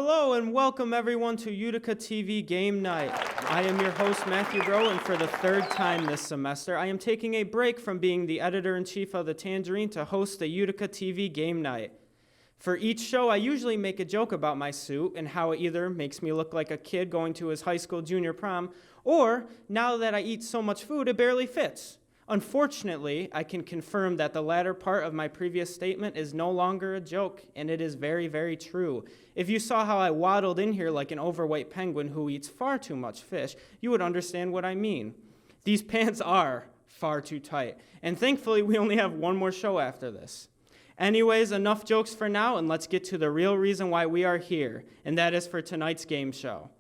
Hello and welcome everyone to UticaTV Game Night. I am your host Matthew Bro, and for the third time this semester, I am taking a break from being the editor-in-chief of the Tangerine to host the UticaTV Game Night. For each show, I usually make a joke about my suit and how it either makes me look like a kid going to his high school junior prom, or now that I eat so much food, it barely fits. Unfortunately, I can confirm that the latter part of my previous statement is no longer a joke, and it is very, very true. If you saw how I waddled in here like an overweight penguin who eats far too much fish, you would understand what I mean. These pants are far too tight, and thankfully we only have one more show after this. Anyways, enough jokes for now, and let's get to the real reason why we are here, and that is for tonight's game show.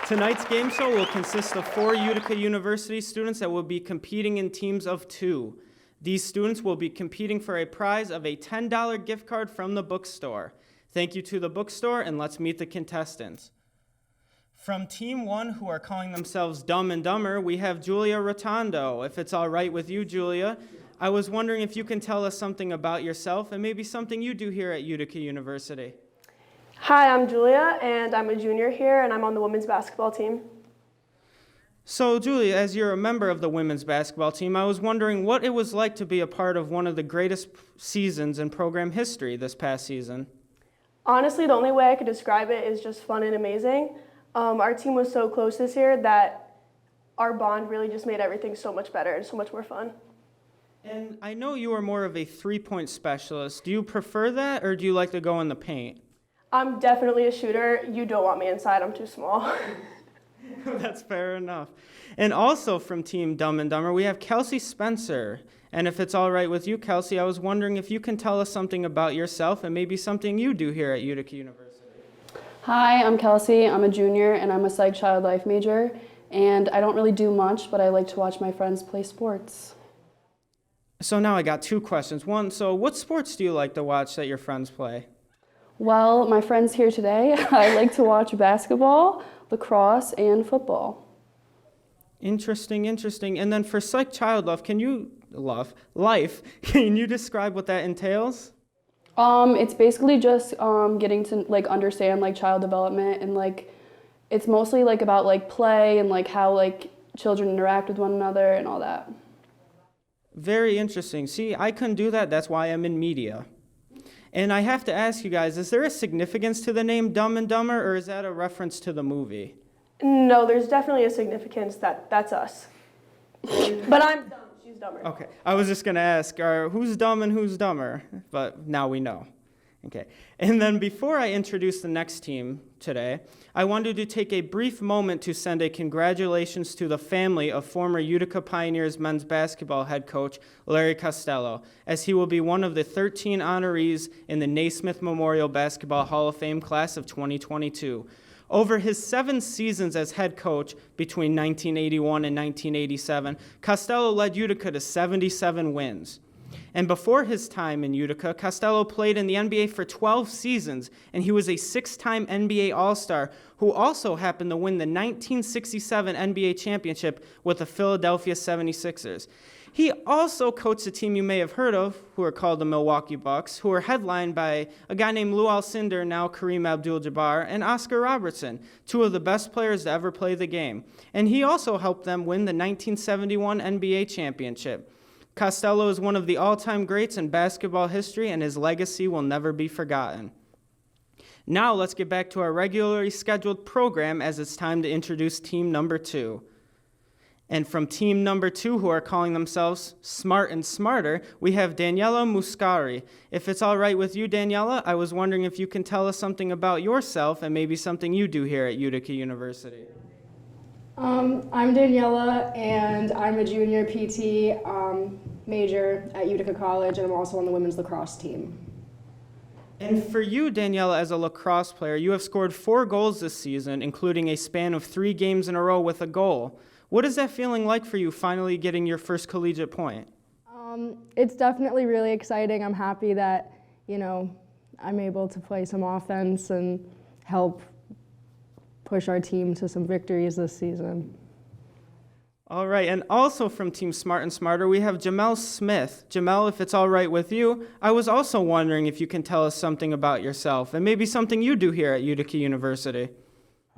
Tonight's game show will consist of 4 Utica University students that will be competing in teams of 2. These students will be competing for a prize of a $10 gift card from the bookstore. Thank you to the bookstore, and let's meet the contestants. From Team 1, who are calling themselves Dumb and Dumber, we have Julia Rotondo. If it's all right with you, Julia, I was wondering if you can tell us something about yourself and maybe something you do here at Utica University. Hi, I'm Julia, and I'm a junior here, and I'm on the women's basketball team. So, Julia, as you're a member of the women's basketball team, I was wondering what it was like to be a part of one of the greatest seasons in program history this past season. Honestly, the only way I could describe it is just fun and amazing. Our team was so close this year that our bond really just made everything so much better and so much more fun. And I know you are more of a three-point specialist. Do you prefer that, or do you like to go in the paint? I'm definitely a shooter. You don't want me inside. I'm too small. That's fair enough. And also from Team Dumb and Dumber, we have Kelsey Spencer. And if it's all right with you, Kelsey, I was wondering if you can tell us something about yourself and maybe something you do here at Utica University. Hi, I'm Kelsey. I'm a junior, and I'm a psych child life major. And I don't really do much, but I like to watch my friends play sports. So now I got 2 questions. One, so what sports do you like to watch that your friends play? Well, my friends here today, I like to watch basketball, lacrosse, and football. Interesting. And then for psych child life, can you describe what that entails? It's basically just getting to understand child development, and it's mostly about play and how children interact with one another and all that. Very interesting. See, I couldn't do that. That's why I'm in media. And I have to ask you guys, is there a significance to the name Dumb and Dumber, or is that a reference to the movie? No, there's definitely a significance that's us. But I'm dumb. She's dumber. Okay, I was just going to ask, who's dumb and who's dumber? But now we know. Okay, and then before I introduce the next team today, I wanted to take a brief moment to send a congratulations to the family of former Utica Pioneers men's basketball head coach Larry Costello, as he will be one of the 13 honorees in the Naismith Memorial Basketball Hall of Fame class of 2022. Over his 7 seasons as head coach between 1981 and 1987, Costello led Utica to 77 wins. And before his time in Utica, Costello played in the NBA for 12 seasons, and he was a 6-time NBA All-Star who also happened to win the 1967 NBA championship with the Philadelphia 76ers. He also coached a team you may have heard of, who are called the Milwaukee Bucks, who are headlined by a guy named Lou Alcindor, now Kareem Abdul-Jabbar, and Oscar Robertson, 2 of the best players to ever play the game. And he also helped them win the 1971 NBA championship. Costello is one of the all-time greats in basketball history, and his legacy will never be forgotten. Now let's get back to our regularly scheduled program, as it's time to introduce team number 2. And from team number 2, who are calling themselves Smart and Smarter, we have Daniela Muscari. If it's all right with you, Daniela, I was wondering if you can tell us something about yourself and maybe something you do here at Utica University. I'm Daniela, and I'm a junior PT major at Utica College, and I'm also on the women's lacrosse team. And for you, Daniela, as a lacrosse player, you have scored 4 goals this season, including a span of 3 games in a row with a goal. What is that feeling like for you, finally getting your first collegiate point? It's definitely really exciting. I'm happy that, I'm able to play some offense and help push our team to some victories this season. All right, and also from Team Smart and Smarter, we have Jamel Smith. Jamel, if it's all right with you, I was also wondering if you can tell us something about yourself and maybe something you do here at Utica University.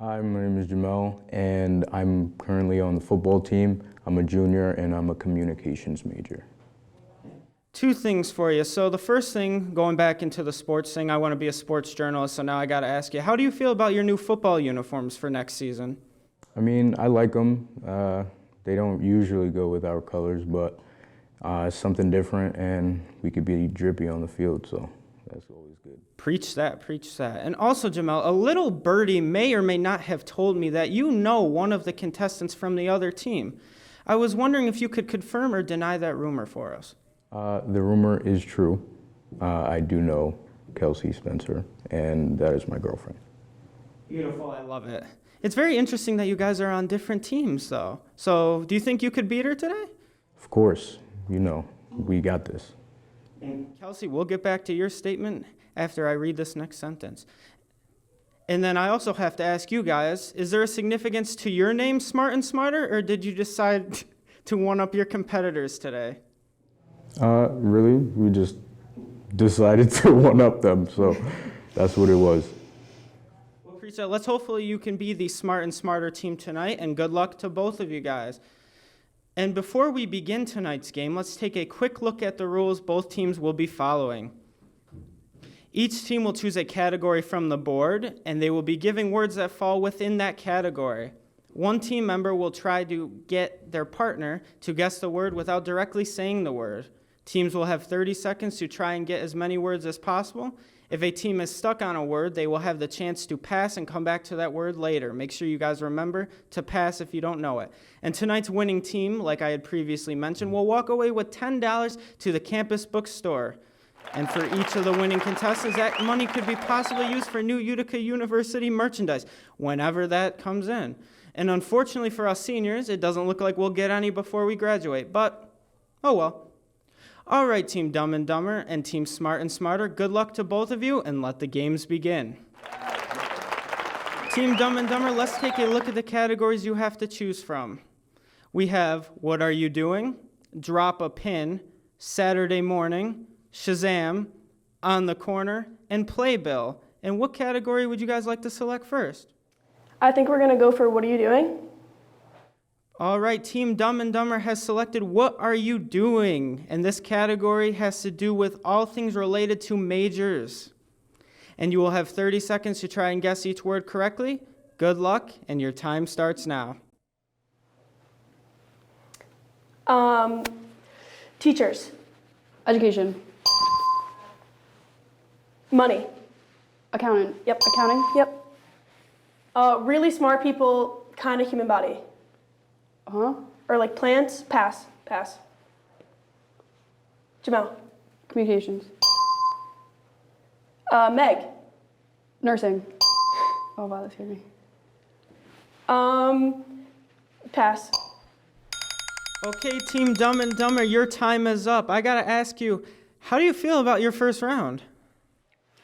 Hi, my name is Jamel, and I'm currently on the football team. I'm a junior, and I'm a communications major. Two things for you. So the first thing, going back into the sports thing, I want to be a sports journalist, so now I got to ask you, how do you feel about your new football uniforms for next season? I mean, I like them. They don't usually go with our colors, but it's something different, and we could be drippy on the field, so that's always good. Preach that, preach that. And also, Jamel, a little birdie may or may not have told me that you know one of the contestants from the other team. I was wondering if you could confirm or deny that rumor for us. The rumor is true. I do know Kelsey Spencer, and that is my girlfriend. Beautiful, I love it. It's very interesting that you guys are on different teams, though. So do you think you could beat her today? Of course, you know, we got this. And Kelsey, we'll get back to your statement after I read this next sentence. And then I also have to ask you guys, is there a significance to your name, Smart and Smarter, or did you decide to one-up your competitors today? Really, we just decided to one-up them, so that's what it was. Well, Preacher, let's hopefully you can be the Smart and Smarter team tonight, and good luck to both of you guys. And before we begin tonight's game, let's take a quick look at the rules both teams will be following. Each team will choose a category from the board, and they will be giving words that fall within that category. One team member will try to get their partner to guess the word without directly saying the word. Teams will have 30 seconds to try and get as many words as possible. If a team is stuck on a word, they will have the chance to pass and come back to that word later. Make sure you guys remember to pass if you don't know it. And tonight's winning team, like I had previously mentioned, will walk away with $10 to the campus bookstore. And for each of the winning contestants, that money could be possibly used for new Utica University merchandise whenever that comes in. And unfortunately for us seniors, it doesn't look like we'll get any before we graduate, but oh well. All right, Team Dumb and Dumber and Team Smart and Smarter, good luck to both of you, and let the games begin. Team Dumb and Dumber, let's take a look at the categories you have to choose from. We have What Are You Doing?, Drop a Pin, Saturday Morning, Shazam, On the Corner, and Playbill. And what category would you guys like to select first? I think we're going to go for What Are You Doing? All right, Team Dumb and Dumber has selected What Are You Doing? And this category has to do with all things related to majors. And you will have 30 seconds to try and guess each word correctly. Good luck, and your time starts now. Teachers. Education. Money. Accountant. Yep. Accounting. Yep. Really smart people, kind of human body. Huh? Or like plants. Pass. Pass. Jamel. Communications. Meg. Nursing. Oh wow, that scared me. Pass. Okay, Team Dumb and Dumber, your time is up. I gotta ask you, how do you feel about your first round?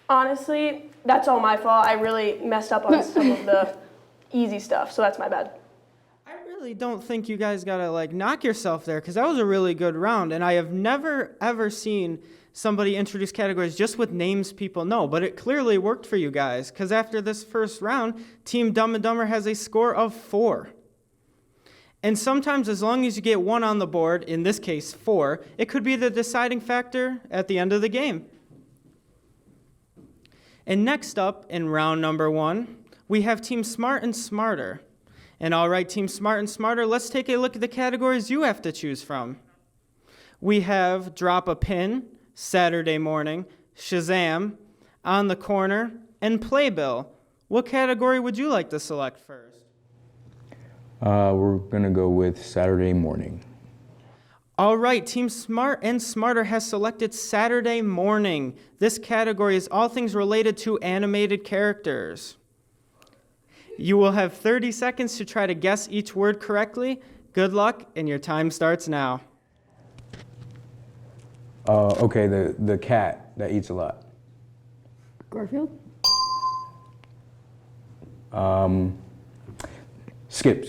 Honestly, that's all my fault. I really messed up on some of the easy stuff, so that's my bad. I really don't think you guys gotta knock yourself there, because that was a really good round, and I have never ever seen somebody introduce categories just with names people know, but it clearly worked for you guys, because after this first round, Team Dumb and Dumber has a score of 4. And sometimes as long as you get 1 on the board, in this case 4, it could be the deciding factor at the end of the game. And next up, in round number 1, we have Team Smart and Smarter. And all right, Team Smart and Smarter, let's take a look at the categories you have to choose from. We have Drop a Pin, Saturday Morning, Shazam, On the Corner, and Playbill. What category would you like to select first? We're gonna go with Saturday Morning. All right, Team Smart and Smarter has selected Saturday Morning. This category is all things related to animated characters. You will have 30 seconds to try to guess each word correctly. Good luck, and your time starts now. Okay, the cat that eats a lot. Garfield. Skip.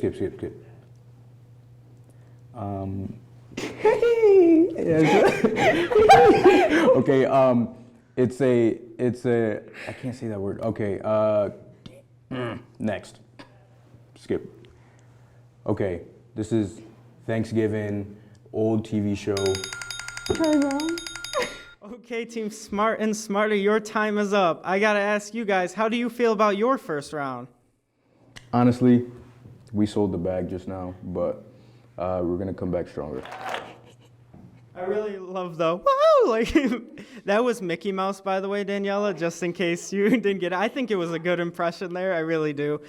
Okay, it's a, I can't say that word. Okay, next. Skip. Okay, this is Thanksgiving, old TV show. Okay, Team Smart and Smarter, your time is up. I gotta ask you guys, how do you feel about your first round? Honestly, we sold the bag just now, but we're gonna come back stronger. I really love the whoa, like that was Mickey Mouse, by the way, Daniela, just in case you didn't get it. I think it was a good impression there, I really do.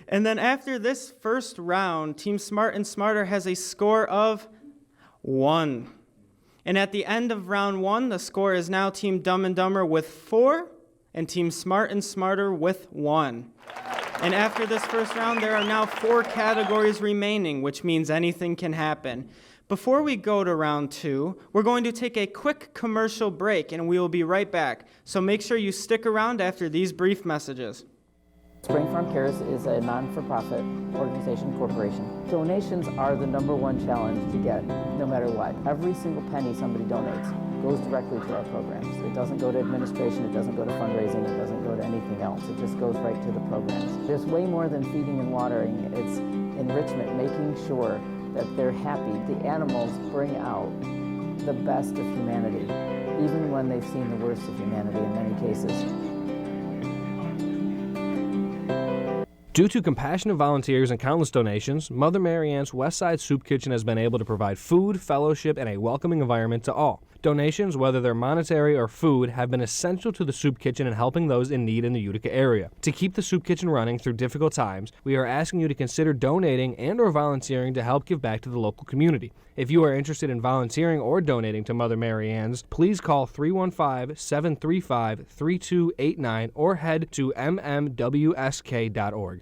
And then after this first round, Team Smart and Smarter has a score of 1. And at the end of round 1, the score is now Team Dumb and Dumber with 4 and Team Smart and Smarter with 1. And after this first round, there are now 4 categories remaining, which means anything can happen. Before we go to round 2, we're going to take a quick commercial break, and we will be right back. So make sure you stick around after these brief messages. Spring Farm Cares is a non-for-profit organization corporation. Donations are the #1 challenge to get, no matter what. Every single penny somebody donates goes directly to our programs. It doesn't go to administration, it doesn't go to fundraising, it doesn't go to anything else. It just goes right to the programs. There's way more than feeding and watering. It's enrichment, making sure that they're happy. The animals bring out the best of humanity, even when they've seen the worst of humanity in many cases. Due to compassionate volunteers and countless donations, Mother Mary Ann's Westside Soup Kitchen has been able to provide food, fellowship, and a welcoming environment to all. Donations, whether they're monetary or food, have been essential to the soup kitchen in helping those in need in the Utica area. To keep the soup kitchen running through difficult times, we are asking you to consider donating and/or volunteering to help give back to the local community. If you are interested in volunteering or donating to Mother Mary Ann's, please call 315-735-3289 or head to mmwsk.org.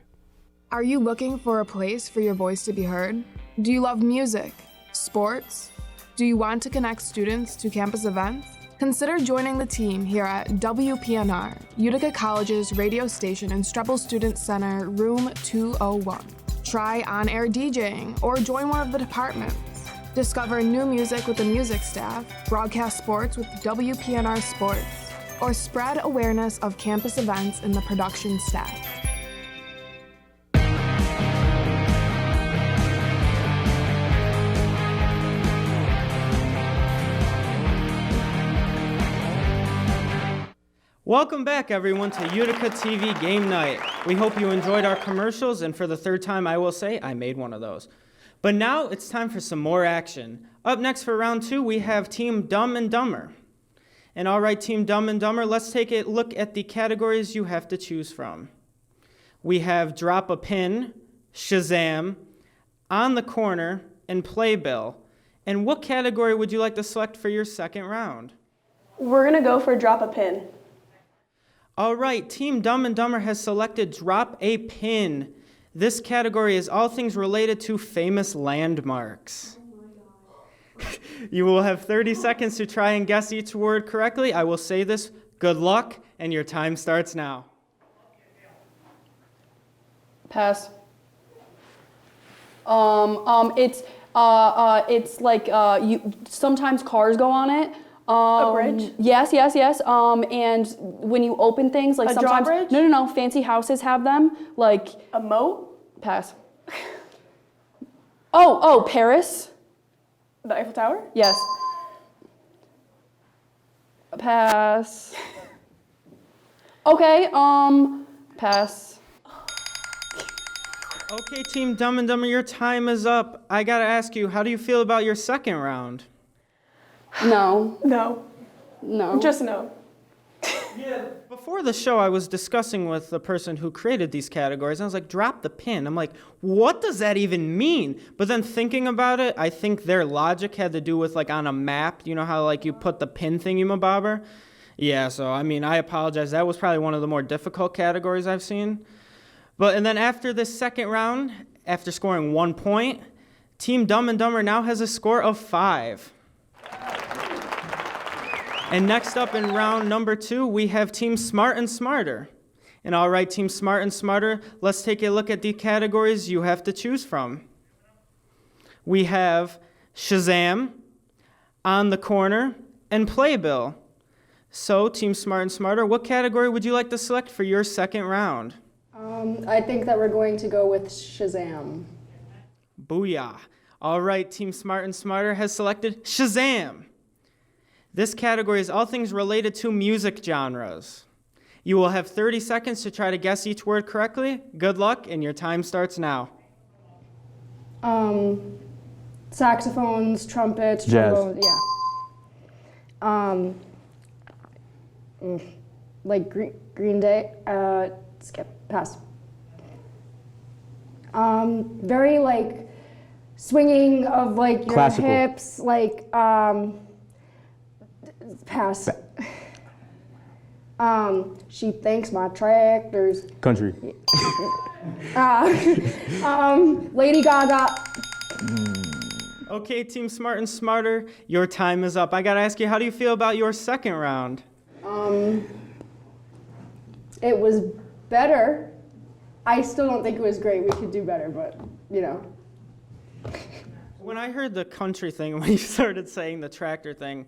Are you looking for a place for your voice to be heard? Do you love music, sports? Do you want to connect students to campus events? Consider joining the team here at WPNR, Utica College's radio station in Streble Student Center, room 201. Try on-air DJing or join one of the departments. Discover new music with the music staff, broadcast sports with WPNR Sports, or spread awareness of campus events in the production staff. Welcome back, everyone, to UticaTV Game Night. We hope you enjoyed our commercials, and for the third time, I will say I made one of those. But now it's time for some more action. Up next for round 2, we have Team Dumb and Dumber. And all right, Team Dumb and Dumber, let's take a look at the categories you have to choose from. We have Drop a Pin, Shazam, On the Corner, and Playbill. And what category would you like to select for your second round? We're going to go for Drop a Pin. All right, Team Dumb and Dumber has selected Drop a Pin. This category is all things related to famous landmarks. You will have 30 seconds to try and guess each word correctly. I will say this. Good luck, and your time starts now. Pass. It's like you sometimes cars go on it. A bridge? Yes. And when you open things, like A sometimes drawbridge? No. Fancy houses have them. Like A moat? pass. Oh, Paris. The Eiffel Tower? Yes. Pass. Okay. Pass. Okay, Team Dumb and Dumber, your time is up. I gotta ask you, how do you feel about your second round? No. No. No. Just no. Yeah. Before the show, I was discussing with the person who created these categories, and I was like, drop the pin. I'm like, what does that even mean? But then thinking about it, I think their logic had to do with, like, on a map, you know how, like, you put the pin thingy-mabobber? Yeah, so, I mean, I apologize. That was probably one of the more difficult categories I've seen. And then after this second round, after scoring 1 point, Team Dumb and Dumber now has a score of 5. And next up in round number 2, we have Team Smart and Smarter. And all right, Team Smart and Smarter, let's take a look at the categories you have to choose from. We have Shazam, On the Corner, and Playbill. So, Team Smart and Smarter, what category would you like to select for your second round? I think that we're going to go with Shazam. Booyah. All right, Team Smart and Smarter has selected Shazam. This category is all things related to music genres. You will have 30 seconds to try to guess each word correctly. Good luck, and your time starts now. Saxophones, trumpets, Jazz. trombones, yeah. Like Green Day, skip, pass. Very like swinging of like your Classical. hips, like pass. She thanks my tractors. Country. Lady Gaga. Okay, Team Smart and Smarter, your time is up. I gotta ask you, how do you feel about your second round? It was better. I still don't think it was great. We could do better, but you know. When I heard the country thing, when you started saying the tractor thing,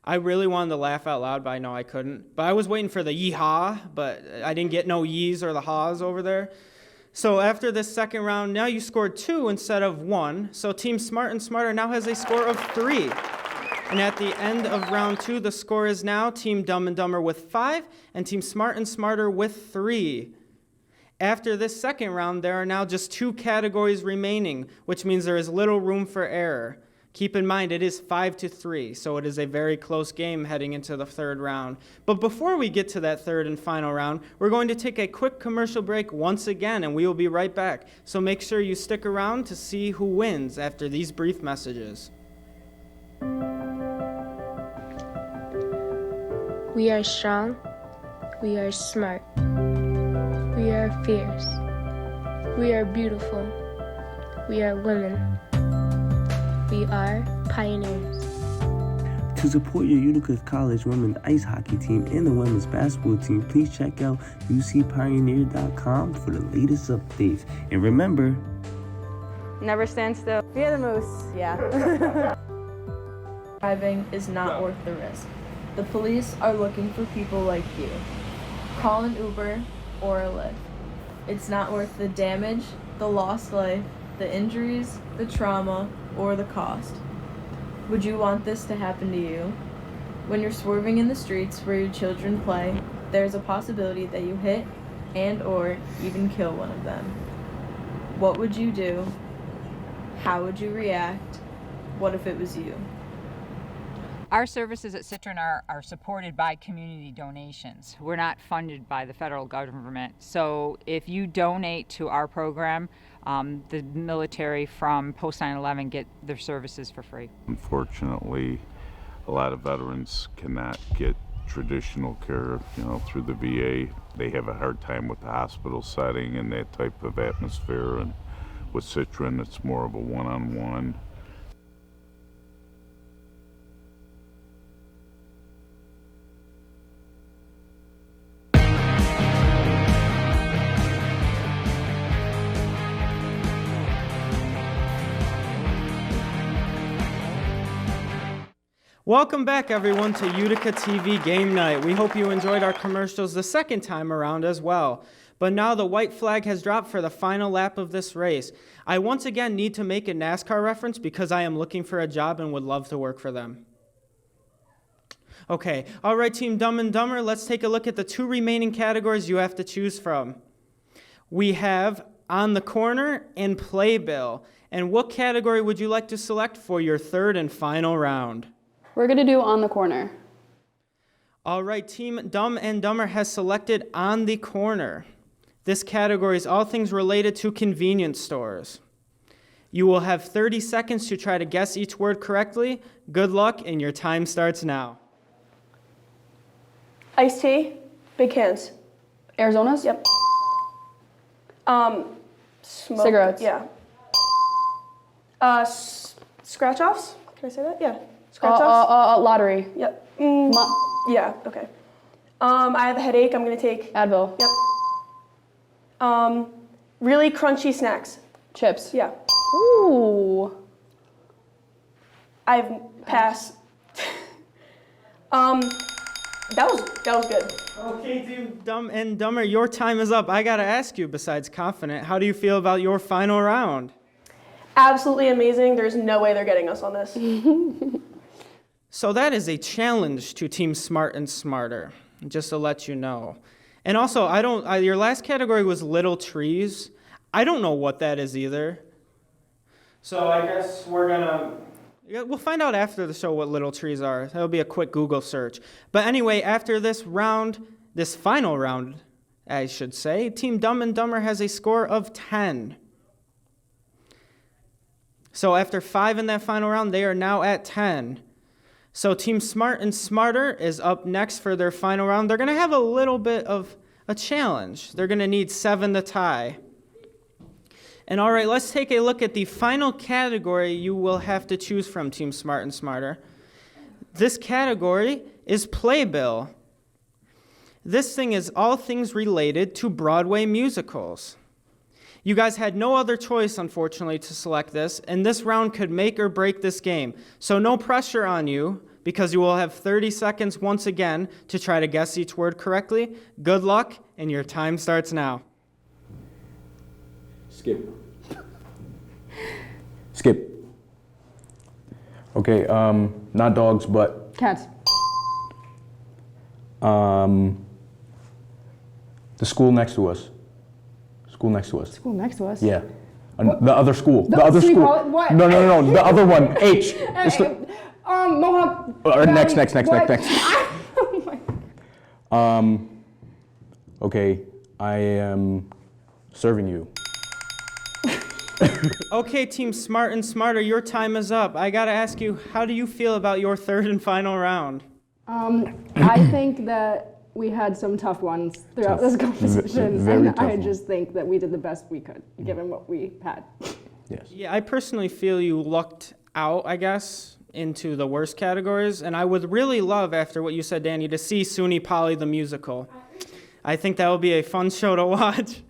I really wanted to laugh out loud, but I know I couldn't. But I was waiting for the yee-haw, but I didn't get no yees or the haws over there. So after this second round, now you scored 2 instead of 1. So Team Smart and Smarter now has a score of 3. And at the end of round 2, the score is now Team Dumb and Dumber with 5 and Team Smart and Smarter with 3. After this second round, there are now just 2 categories remaining, which means there is little room for error. Keep in mind, it is 5-3, so it is a very close game heading into the third round. But before we get to that third and final round, we're going to take a quick commercial break once again, and we will be right back. So make sure you stick around to see who wins after these brief messages. We are strong. We are smart. We are fierce. We are beautiful. We are women. We are pioneers. To support your Utica College women's ice hockey team and the women's basketball team, please check out ucpioneer.com for the latest updates. And remember, never stand still. Fear the moose, yeah. Driving is not worth the risk. The police are looking for people like you. Call an Uber or a Lyft. It's not worth the damage, the lost life, the injuries, the trauma, or the cost. Would you want this to happen to you? When you're swerving in the streets where your children play, there's a possibility that you hit and or even kill one of them. What would you do? How would you react? What if it was you? Our services at Citron are supported by community donations. We're not funded by the federal government. So if you donate to our program, the military from post 9/11 get their services for free. Unfortunately, a lot of veterans cannot get traditional care, through the VA. They have a hard time with the hospital setting and that type of atmosphere. And with Citron, it's more of a one-on-one. Welcome back, everyone, to UticaTV Game Night. We hope you enjoyed our commercials the second time around as well. But now the white flag has dropped for the final lap of this race. I once again need to make a NASCAR reference because I am looking for a job and would love to work for them. Okay, all right, Team Dumb and Dumber, let's take a look at the 2 remaining categories you have to choose from. We have On the Corner and Playbill. And what category would you like to select for your third and final round? We're gonna do On the Corner. All right, Team Dumb and Dumber has selected On the Corner. This category is all things related to convenience stores. You will have 30 seconds to try to guess each word correctly. Good luck, and your time starts now. Iced tea, big cans. Arizona's? Yep. Smoke. Cigarettes. Yeah. Scratch offs? Can I say that? Yeah. Scratch offs? Lottery. Yep. Yeah, okay. I have a headache. I'm going to take Advil. Yep. Really crunchy snacks. Chips. Yeah. Ooh. I've passed. That was good. Okay, Team Dumb and Dumber, your time is up. I gotta ask you, besides confident, how do you feel about your final round? Absolutely amazing. There's no way they're getting us on this. So that is a challenge to Team Smart and Smarter, just to let you know. And also, your last category was little trees. I don't know what that is either. So I guess we'll find out after the show what little trees are. That'll be a quick Google search. But anyway, after this final round, I should say, Team Dumb and Dumber has a score of 10. So after 5 in that final round, they are now at 10. So Team Smart and Smarter is up next for their final round. They're going to have a little bit of a challenge. They're going to need 7 to tie. And all right, let's take a look at the final category you will have to choose from, Team Smart and Smarter. This category is Playbill. This thing is all things related to Broadway musicals. You guys had no other choice, unfortunately, to select this, and this round could make or break this game. So no pressure on you, because you will have 30 seconds once again to try to guess each word correctly. Good luck, and your time starts now. Skip. Skip. Okay, not dogs, but... Cats. The school next to us. School next to us. School next to us? Yeah. The other school. The other so you school. call it what? No. The other one. H. Mohawk. Next. Oh my. Okay, I am serving you. Okay, Team Smart and Smarter, your time is up. I gotta ask you, how do you feel about your third and final round? I think that we had some tough ones throughout this competition, Very and tough I one. just think that we did the best we could, given what we had. Yes. Yeah, I personally feel you lucked out, I guess, into the worst categories, and I would really love, after what you said, Danny, to see SUNY Poly the musical. I think that will be a fun show to watch.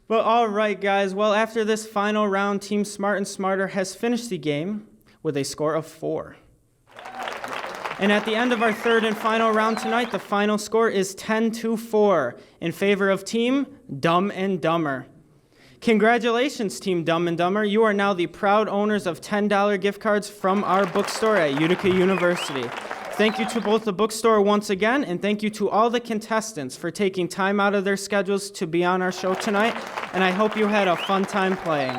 But all right, guys, well, after this final round, Team Smart and Smarter has finished the game with a score of 4. And at the end of our third and final round tonight, the final score is 10-4 in favor of Team Dumb and Dumber. Congratulations, Team Dumb and Dumber. You are now the proud owners of $10 gift cards from our bookstore at Utica University. Thank you to both the bookstore once again, and thank you to all the contestants for taking time out of their schedules to be on our show tonight, and I hope you had a fun time playing.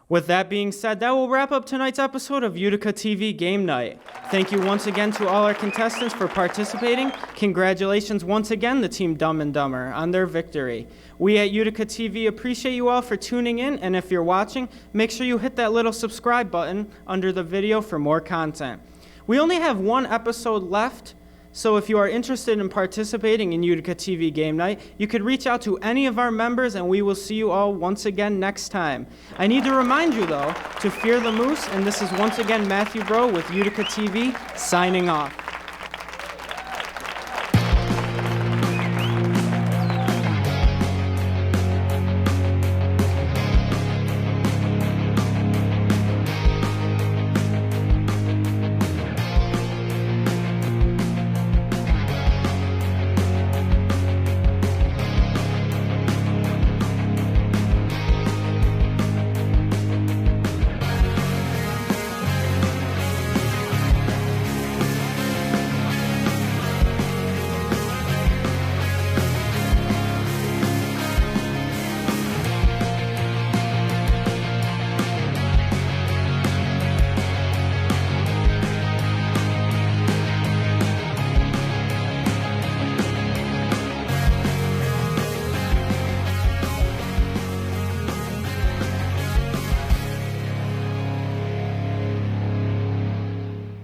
With that being said, that will wrap up tonight's episode of UticaTV Game Night. Thank you once again to all our contestants for participating. Congratulations once again to Team Dumb and Dumber on their victory. We at UticaTV appreciate you all for tuning in, and if you're watching, make sure you hit that little subscribe button under the video for more content. We only have one episode left, so if you are interested in participating in UticaTV Game Night, you could reach out to any of our members and we will see you all once again next time. I need to remind you, though, to fear the moose, and this is once again Matthew Bro with UticaTV signing off.